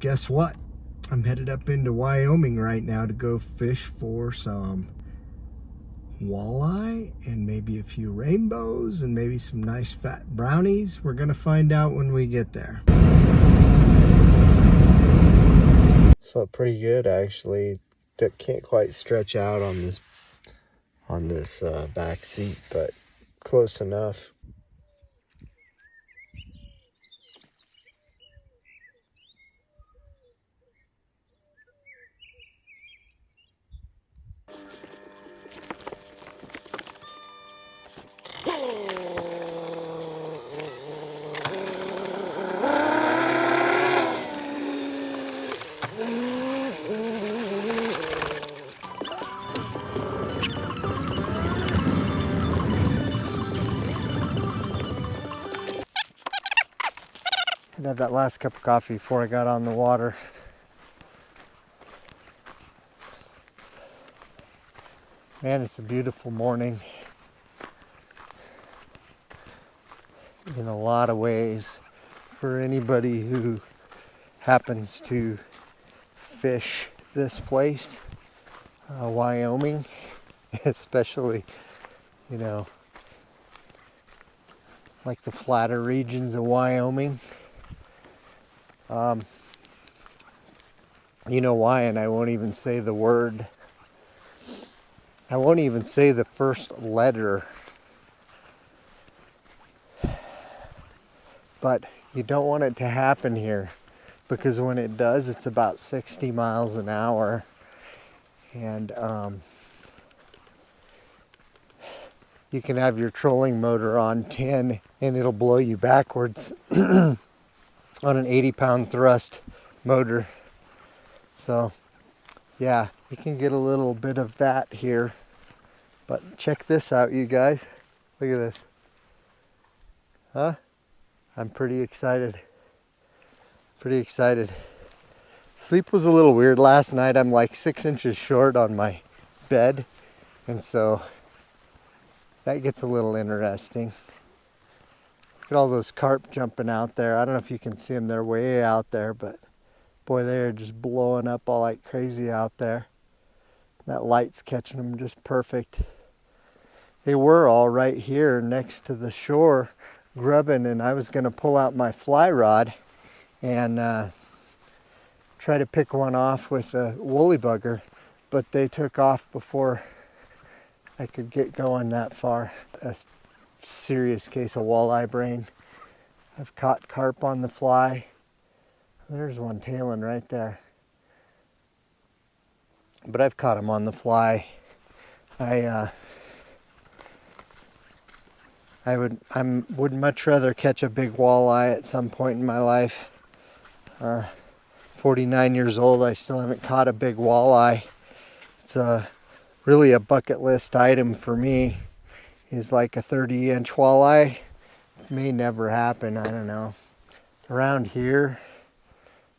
Guess what? I'm headed up into Wyoming right now to go fish for some walleye and maybe a few rainbows and maybe some nice fat brownies. We're gonna find out when we get there. Slept pretty good actually. That can't quite stretch out on this back seat, but close enough. I had that last cup of coffee before I got on the water. Man, it's a beautiful morning in a lot of ways for anybody who happens to fish this place, Wyoming, especially, you know, like the flatter regions of Wyoming. You know why, and I won't even say the word. I won't even say the first letter. But you don't want it to happen here, because when it does, it's about 60 miles an hour. And you can have your trolling motor on 10 and it'll blow you backwards on an 80-pound thrust motor. So yeah, you can get a little bit of that here. But check this out, you guys. Look at this. Huh? I'm pretty excited. Pretty excited. Sleep was a little weird last night. I'm like 6 inches short on my bed. And so that gets a little interesting. Look at all those carp jumping out there. I don't know if you can see them. They're way out there, but boy, they're just blowing up all like crazy out there. That light's catching them just perfect. They were all right here next to the shore grubbing, and I was going to pull out my fly rod and try to pick one off with a woolly bugger, but they took off before I could get going that far. A serious case of walleye brain. I've caught carp on the fly. There's one tailing right there. But I've caught them on the fly. I would much rather catch a big walleye at some point in my life. 49 years old, I still haven't caught a big walleye. It's really a bucket list item for me. Is like a 30-inch walleye. It may never happen, I don't know. Around here,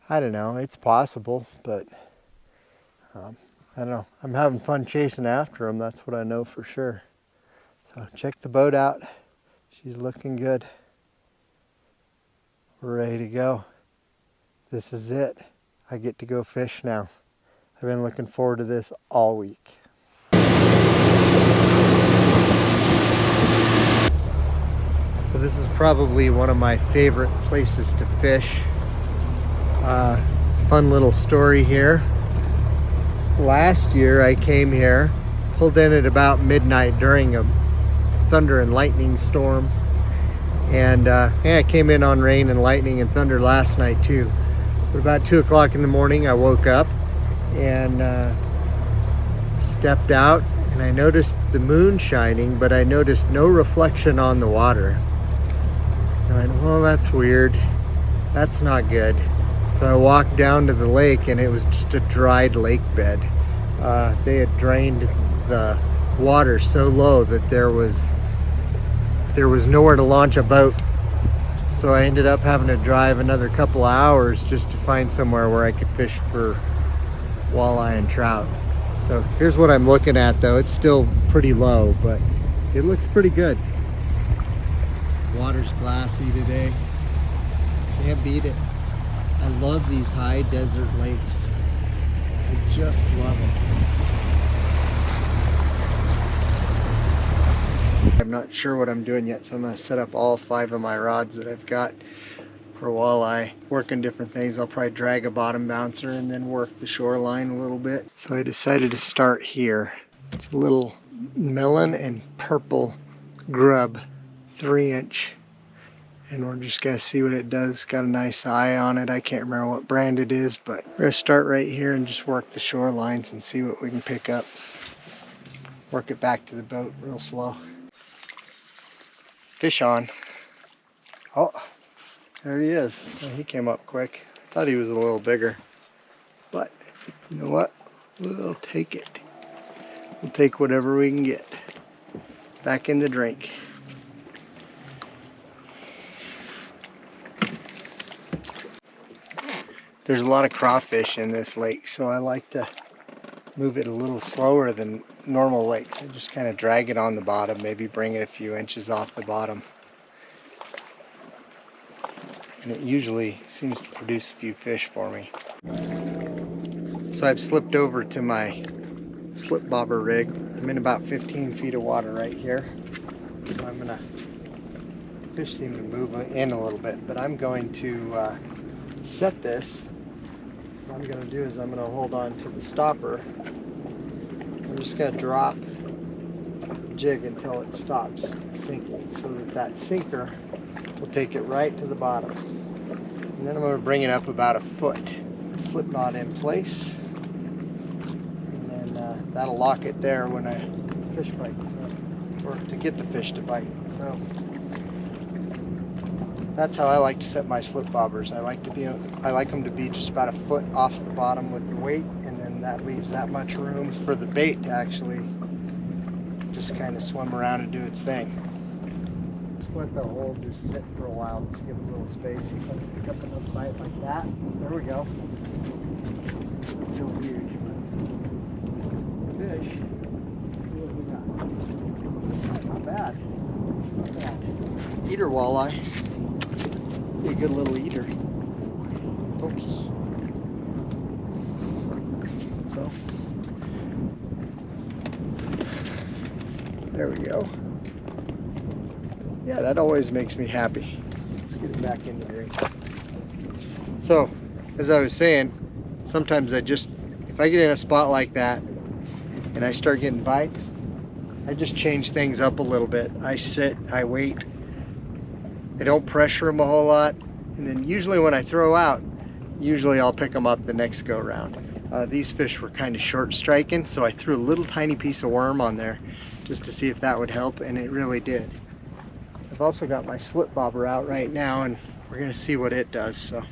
I don't know, it's possible, but I don't know. I'm having fun chasing after them, that's what I know for sure. So check the boat out. She's looking good. We're ready to go. This is it. I get to go fish now. I've been looking forward to this all week. So this is probably one of my favorite places to fish. Fun little story here. Last year I came here, pulled in at about midnight during a thunder and lightning storm, and I came in on rain and lightning and thunder last night too. But about 2 o'clock in the morning I woke up and stepped out, and I noticed the moon shining, but I noticed no reflection on the water. And I went, well, that's weird, that's not good. So I walked down to the lake, and it was just a dried lake bed. They had drained the water so low that there was nowhere to launch a boat. So I ended up having to drive another couple of hours just to find somewhere where I could fish for walleye and trout. So here's what I'm looking at, though. It's still pretty low, but it looks pretty good. Water's glassy today. Can't beat it. I love these high desert lakes. I just love them. I'm not sure what I'm doing yet, so I'm going to set up all 5 of my rods that I've got for walleye, working different things. I'll probably drag a bottom bouncer and then work the shoreline a little bit. So I decided to start here. It's a little melon and purple grub, 3-inch. And we're just gonna see what it does. Got a nice eye on it. I can't remember what brand it is, but we're gonna start right here and just work the shorelines and see what we can pick up. Work it back to the boat real slow. Fish on. Oh, there he is. Oh, he came up quick. Thought he was a little bigger, but you know what? We'll take it. We'll take whatever we can get. Back in the drink. There's a lot of crawfish in this lake, so I like to move it a little slower than normal lakes. I just kind of drag it on the bottom, maybe bring it a few inches off the bottom. And it usually seems to produce a few fish for me. So I've slipped over to my slip bobber rig. I'm in about 15 feet of water right here. So I'm gonna, fish seem to move in a little bit, but I'm going to set this. What I'm gonna do is I'm gonna hold on to the stopper. I'm just gonna drop the jig until it stops sinking, so that that sinker will take it right to the bottom. And then I'm going to bring it up about a foot. Slip knot in place. And then that'll lock it there when a fish bites, or to get the fish to bite. So that's how I like to set my slip bobbers. I like them to be just about a foot off the bottom with the weight, and then that leaves that much room for the bait to actually just kind of swim around and do its thing. Just let the hole just sit for a while, just give it a little space. See if I can pick up another bite like that. There we go. Not real huge, but fish. Let's see what we got. Not bad. Not bad. Eater walleye. Be a good little eater. Oops. So there we go. Yeah, that always makes me happy. Let's get it back in the drink. So, as I was saying, sometimes if I get in a spot like that and I start getting bites, I just change things up a little bit. I sit, I wait, I don't pressure them a whole lot, and then usually when I throw out, usually I'll pick them up the next go round. These fish were kind of short striking, so I threw a little tiny piece of worm on there just to see if that would help, and it really did. I've also got my slip bobber out right now, and we're going to see what it does. So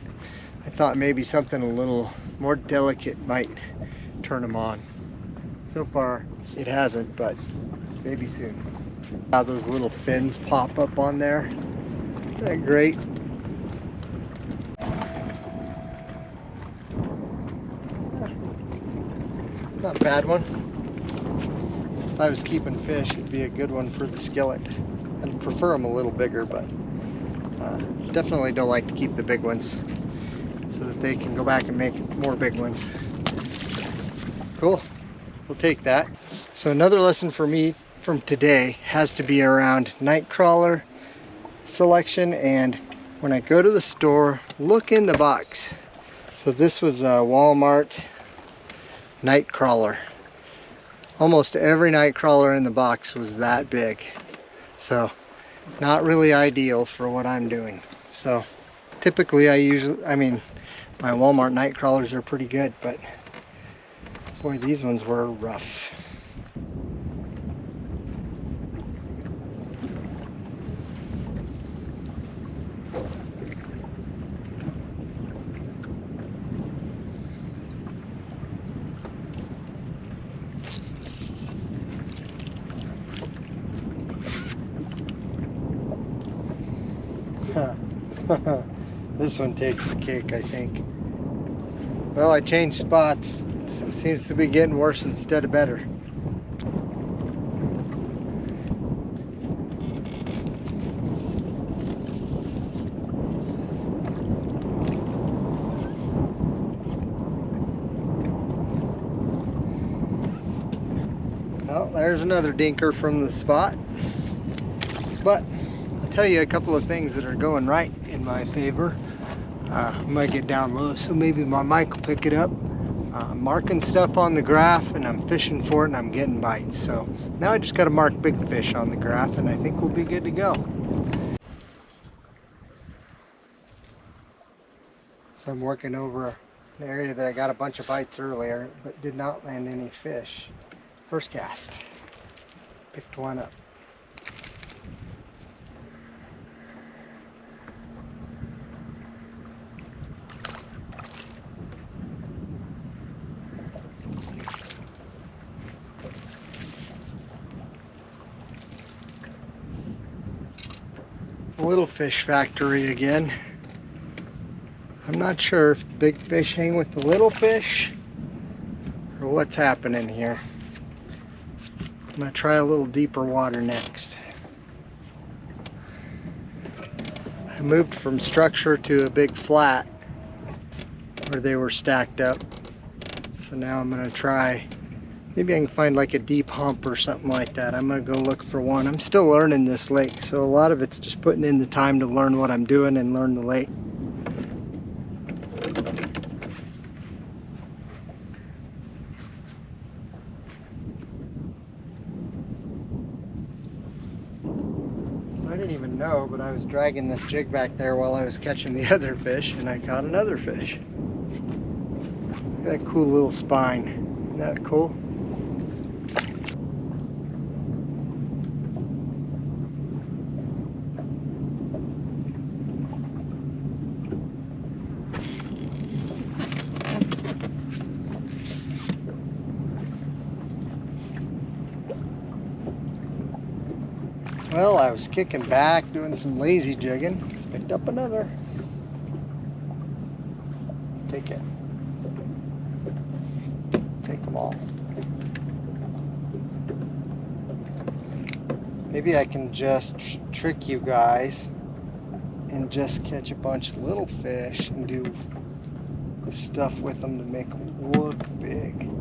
I thought maybe something a little more delicate might turn them on. So far it hasn't, but maybe soon. How those little fins pop up on there. Isn't that great? Not a bad one. If I was keeping fish, it'd be a good one for the skillet. I'd prefer them a little bigger, but definitely don't like to keep the big ones so that they can go back and make more big ones. Cool, we'll take that. So another lesson for me from today has to be around night crawler selection, and when I go to the store, look in the box. So this was a Walmart night crawler. Almost every night crawler in the box was that big. So not really ideal for what I'm doing. So typically my Walmart night crawlers are pretty good, but boy, these ones were rough. This one takes the cake, I think. Well, I changed spots. It seems to be getting worse instead of better. Well, there's another dinker from the spot. But I'll tell you a couple of things that are going right in my favor. I might get down low, so maybe my mic will pick it up. I'm marking stuff on the graph and I'm fishing for it and I'm getting bites. So now I just got to mark big fish on the graph and I think we'll be good to go. So I'm working over an area that I got a bunch of bites earlier but did not land any fish. First cast. Picked one up. Little fish factory again. I'm not sure if the big fish hang with the little fish or what's happening here. I'm gonna try a little deeper water next. I moved from structure to a big flat where they were stacked up. So now I'm gonna try, maybe I can find like a deep hump or something like that. I'm gonna go look for one. I'm still learning this lake, so a lot of it's just putting in the time to learn what I'm doing and learn the lake. So I didn't even know, but I was dragging this jig back there while I was catching the other fish, and I caught another fish. Look at that cool little spine. Isn't that cool? Well, I was kicking back, doing some lazy jigging, picked up another. Take it. Take them all. Maybe I can just trick you guys and just catch a bunch of little fish and do stuff with them to make them look big.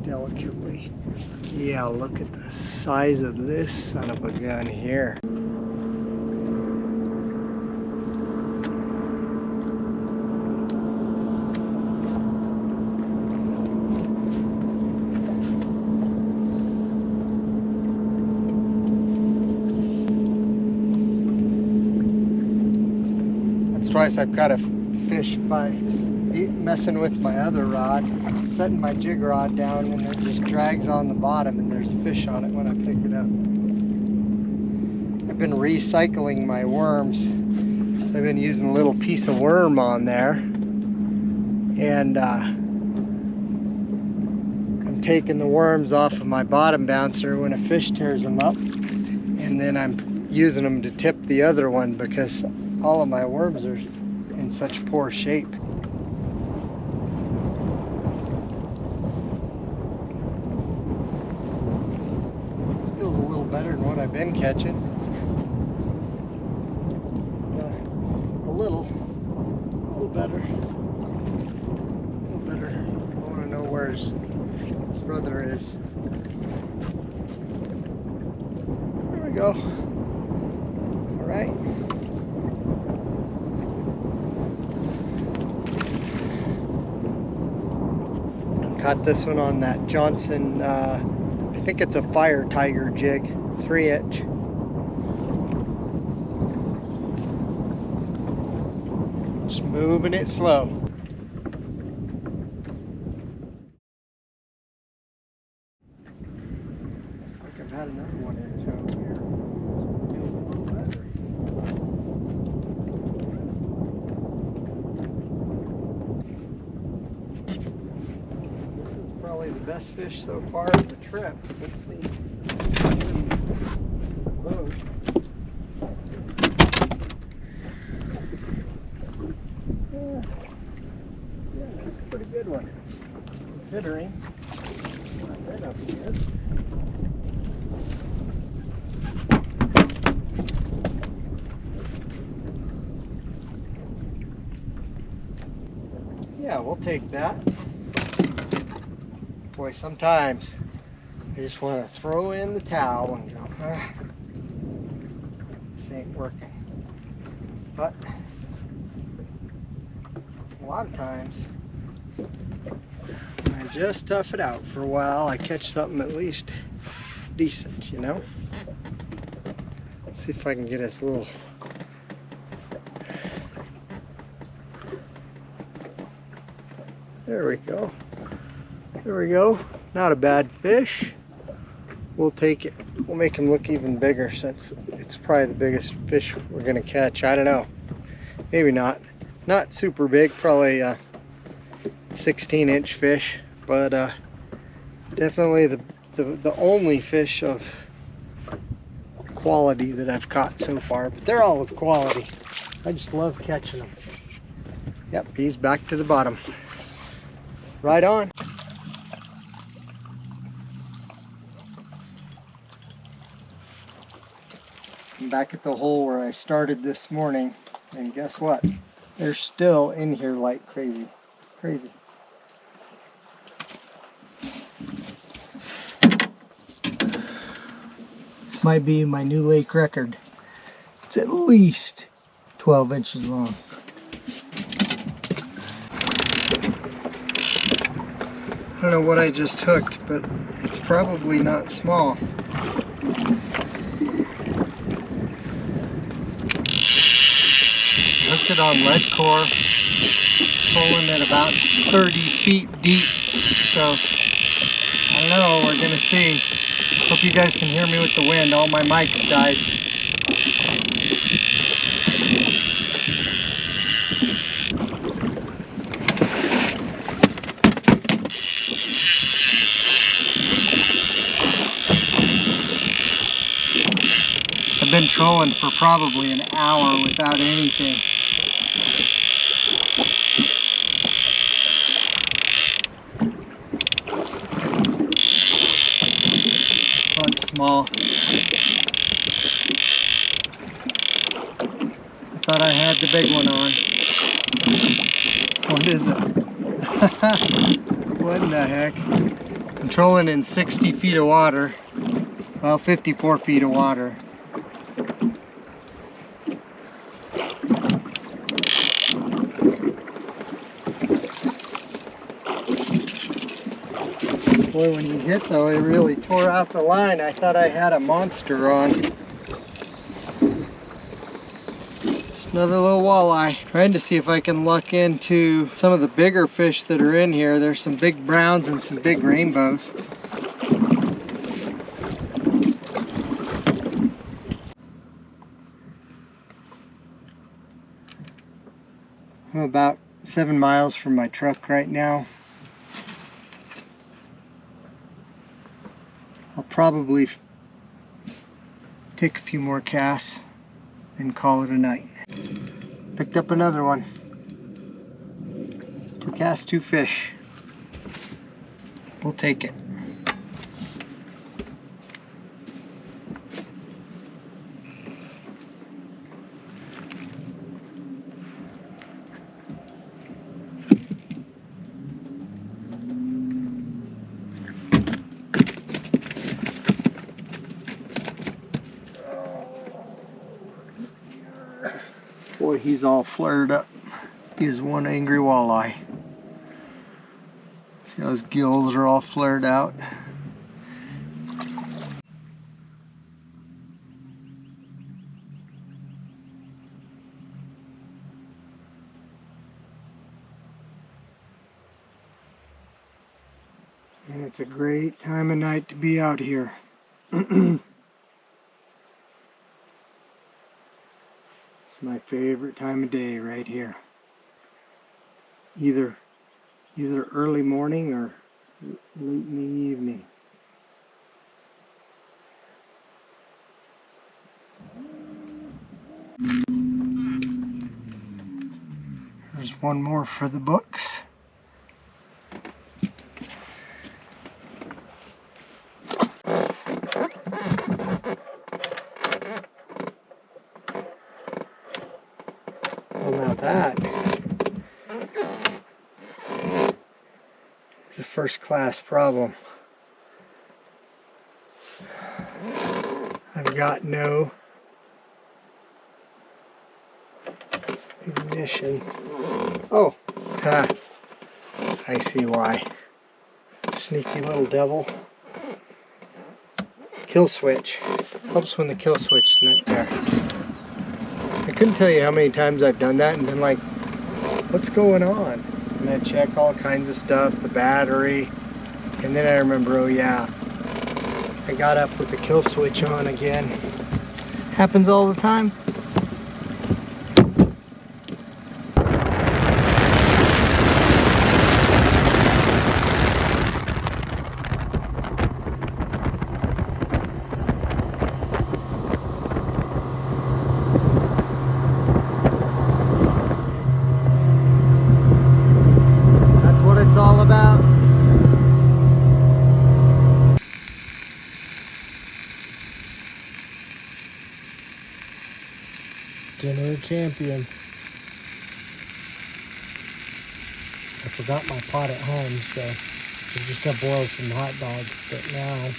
Delicately. Yeah, look at the size of this son of a gun here. That's twice I've got a fish by messing with my other rod, setting my jig rod down, and it just drags on the bottom and there's a fish on it when I pick it up. I've been recycling my worms, so I've been using a little piece of worm on there, and I'm taking the worms off of my bottom bouncer when a fish tears them up, and then I'm using them to tip the other one because all of my worms are in such poor shape. Better than what I've been catching. A little better. A little better. I want to know where his brother is. There we go. All right. Caught this one on that Johnson, I think it's a Fire Tiger jig, 3-inch. Just moving it slow. Looks like I've had another one in tow here. Feels a little better. This is probably the best fish so far of the trip. Let's see. Both. Yeah, that's a pretty good one, considering I've been up here. take that. Boy, sometimes I just want to throw in the towel and go, ah, this ain't working. But a lot of times, when I just tough it out for a while, I catch something at least decent, you know? Let's see if I can get this little... There we go. There we go. Not a bad fish. We'll take it. We'll make him look even bigger since it's probably the biggest fish we're gonna catch. I don't know. Maybe not. Not super big, probably a 16-inch fish, but definitely the only fish of quality that I've caught so far. But they're all of quality. I just love catching them. Yep, he's back to the bottom. Right on. I'm back at the hole where I started this morning, and guess what? They're still in here like crazy. Crazy. This might be my new lake record. It's at least 12 inches long. I don't know what I just hooked, but it's probably not small. Hooked it on lead core, pulling at about 30 feet deep. So, I don't know, we're gonna see. Hope you guys can hear me with the wind. All my mics died. I've been trolling for probably an hour without anything. Small. I thought I had the big one on. What is it? What in the heck? I'm trolling in 60 feet of water. Well, 54 feet of water. Boy, when you hit though, it really tore out the line. I thought I had a monster on. Just another little walleye. Trying to see if I can luck into some of the bigger fish that are in here. There's some big browns and some big rainbows. I'm about 7 miles from my truck right now. I'll probably take a few more casts and call it a night. Picked up another one. 2 casts, 2 fish. We'll take it. Boy, he's all flared up. He is one angry walleye. See how his gills are all flared out? And it's a great time of night to be out here. It's my favorite time of day right here. Either early morning or late in the evening. There's one more for the books. Well, now first class problem. I've got no ignition. Oh, I see why. Sneaky little devil. Kill switch. Helps when the kill switch is not there. I couldn't tell you how many times I've done that and been like, what's going on? And I check all kinds of stuff, the battery, and then I remember, oh yeah, I got up with the kill switch on again. Happens all the time. All about. Dinner of champions. I forgot my pot at home, so I'm just gonna boil some hot dogs, but now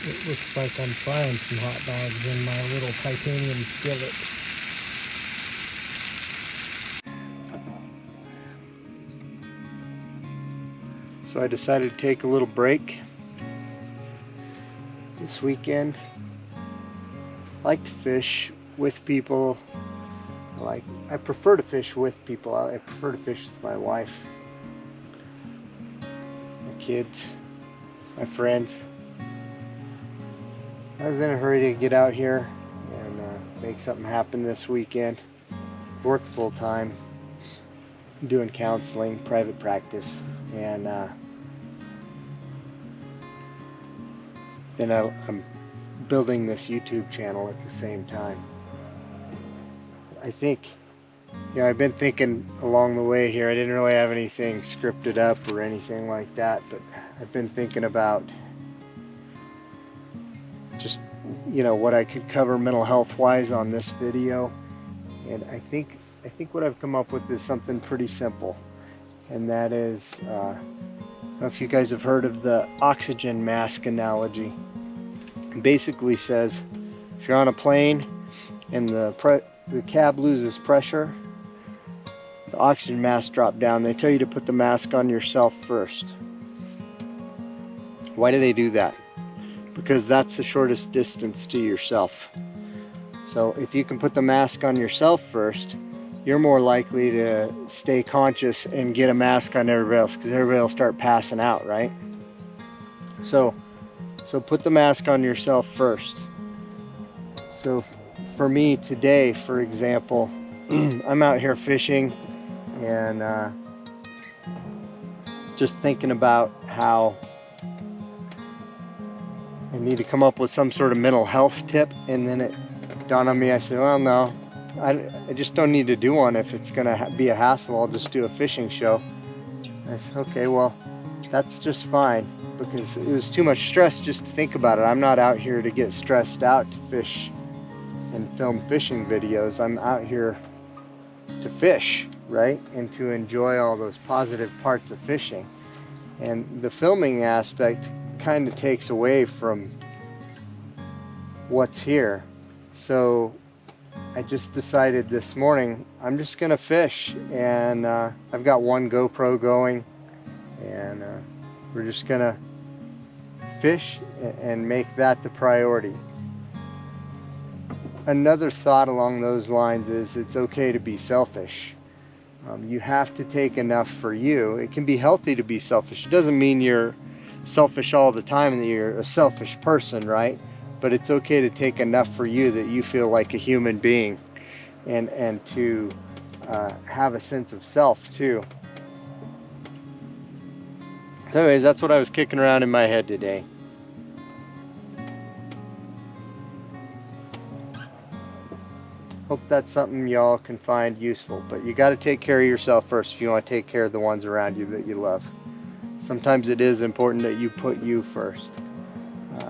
it looks like I'm frying some hot dogs in my little titanium skillet. So I decided to take a little break this weekend. I like to fish with people. I prefer to fish with people. I prefer to fish with my wife, my kids, my friends. I was in a hurry to get out here and make something happen this weekend. Work full time, doing counseling, private practice, and then I'm building this YouTube channel at the same time. I think, I've been thinking along the way here, I didn't really have anything scripted up or anything like that, but I've been thinking about just, what I could cover mental health wise on this video. And I think what I've come up with is something pretty simple. And that is, I don't know if you guys have heard of the oxygen mask analogy. It basically says, if you're on a plane and the cab loses pressure, the oxygen mask drop down. They tell you to put the mask on yourself first. Why do they do that? Because that's the shortest distance to yourself. So if you can put the mask on yourself first, you're more likely to stay conscious and get a mask on everybody else, because everybody will start passing out, right? So put the mask on yourself first. So for me today, for example, I'm out here fishing and just thinking about how I need to come up with some sort of mental health tip, and then it dawned on me, I said, well, no, I just don't need to do one. If it's gonna be a hassle, I'll just do a fishing show. I said, okay, well, that's just fine, because it was too much stress just to think about it. I'm not out here to get stressed out to fish and film fishing videos. I'm out here to fish, right? And to enjoy all those positive parts of fishing. And the filming aspect kind of takes away from what's here. So I just decided this morning, I'm just gonna fish, and I've got one GoPro going, and we're just gonna fish and make that the priority. Another thought along those lines is it's okay to be selfish. You have to take enough for you. It can be healthy to be selfish. It doesn't mean you're selfish all the time and that you're a selfish person, right? But it's okay to take enough for you that you feel like a human being, and to have a sense of self too. So anyways, that's what I was kicking around in my head today. Hope that's something y'all can find useful, but you got to take care of yourself first if you want to take care of the ones around you that you love. Sometimes it is important that you put you first.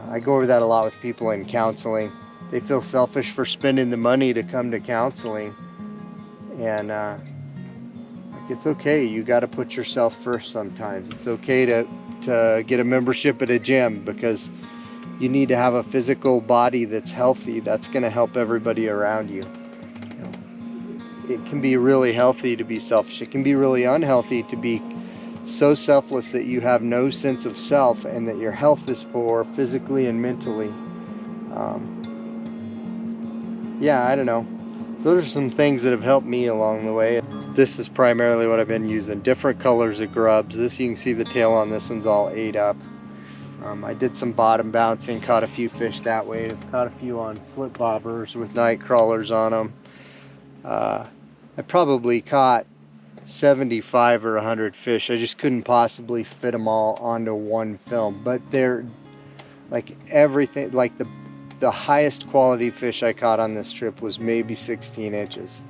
I go over that a lot with people in counseling. They feel selfish for spending the money to come to counseling, and It's okay. You got to put yourself first sometimes. It's okay to get a membership at a gym because you need to have a physical body that's healthy. That's going to help everybody around you. It can be really healthy to be selfish. It can be really unhealthy to be so selfless that you have no sense of self and that your health is poor physically and mentally. Yeah, I don't know. Those are some things that have helped me along the way. This is primarily what I've been using. Different colors of grubs. This, you can see the tail on this one's all ate up. I did some bottom bouncing, caught a few fish that way. I've caught a few on slip bobbers with night crawlers on them. I probably caught 75 or 100 fish. I just couldn't possibly fit them all onto one film, but they're like everything, like the highest quality fish I caught on this trip was maybe 16 inches.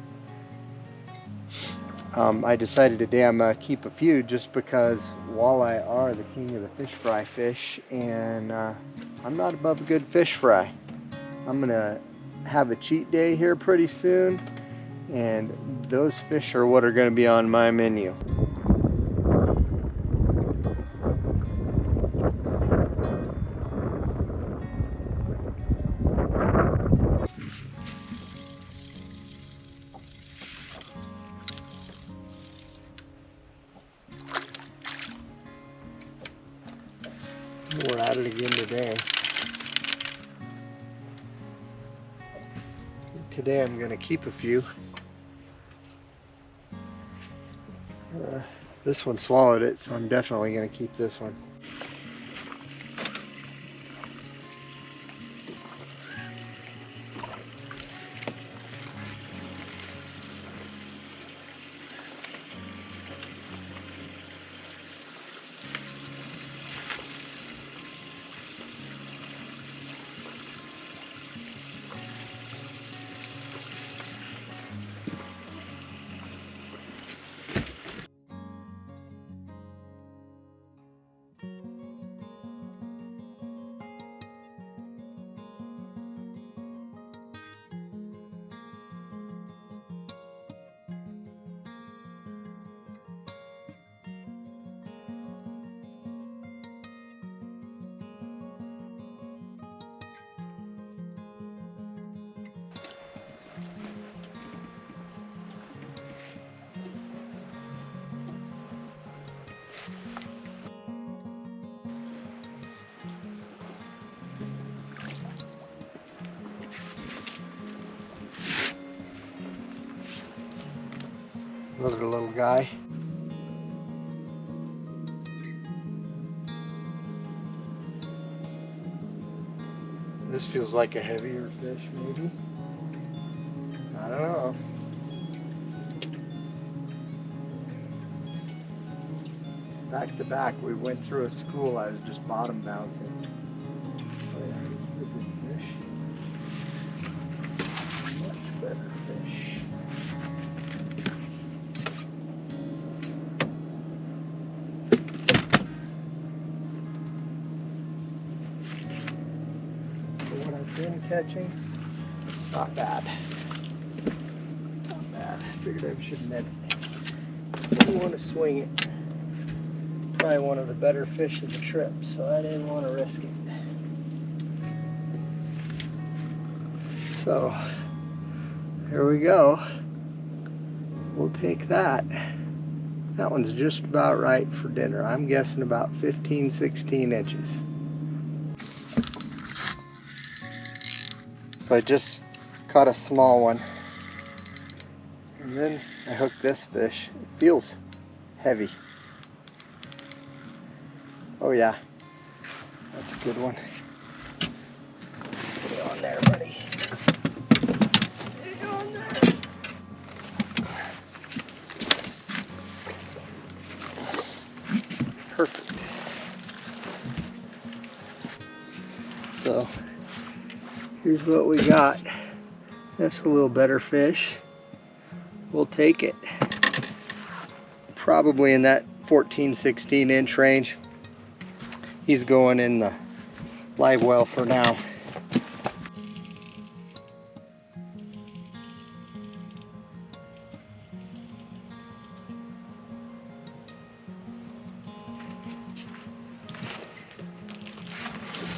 I decided today keep a few just because walleye are the king of the fish fry fish, and I'm not above a good fish fry. I'm gonna have a cheat day here pretty soon, and those fish are what are gonna be on my menu. We're at it again today. Today I'm going to keep a few. This one swallowed it, so I'm definitely going to keep this one. Another little guy. This feels like a heavier fish, maybe. I don't know. Back to back, we went through a school. I was just bottom bouncing. Oh yeah, this is a good fish. Much better fish. Been catching, not bad. Not bad. I figured I should net it. Didn't want to swing it. Probably one of the better fish of the trip, so I didn't want to risk it. So here we go. We'll take that. That one's just about right for dinner. I'm guessing about 15, 16 inches. So I just caught a small one, and then I hooked this fish. It feels heavy. Oh yeah, that's a good one. Stay on there, buddy. Stay on there. Perfect. So here's what we got. That's a little better fish. We'll take it. Probably in that 14, 16 inch range. He's going in the live well for now.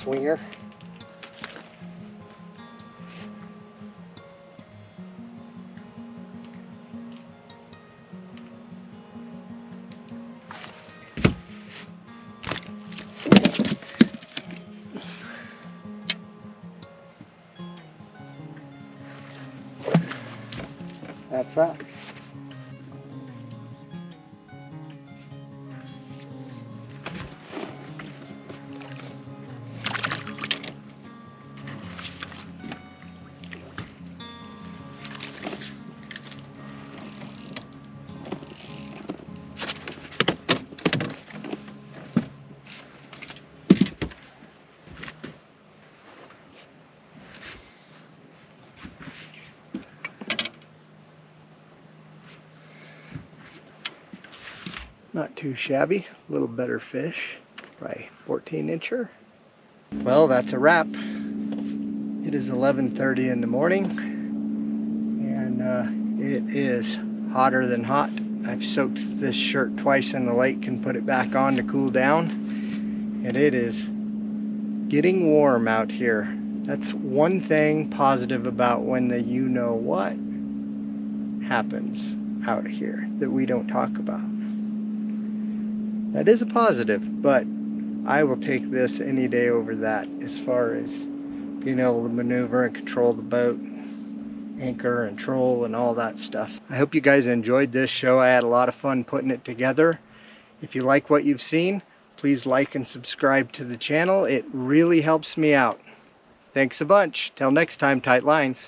swinger. That's that. Not too shabby, a little better fish, probably 14-incher. Well, that's a wrap. It is 11:30 in the morning, and it is hotter than hot. I've soaked this shirt twice in the lake and put it back on to cool down, and it is getting warm out here. That's one thing positive about when the you-know-what happens out here that we don't talk about. That is a positive, but I will take this any day over that as far as being able to maneuver and control the boat, anchor and troll and all that stuff. I hope you guys enjoyed this show. I had a lot of fun putting it together. If you like what you've seen, please like and subscribe to the channel. It really helps me out. Thanks a bunch. Till next time, tight lines.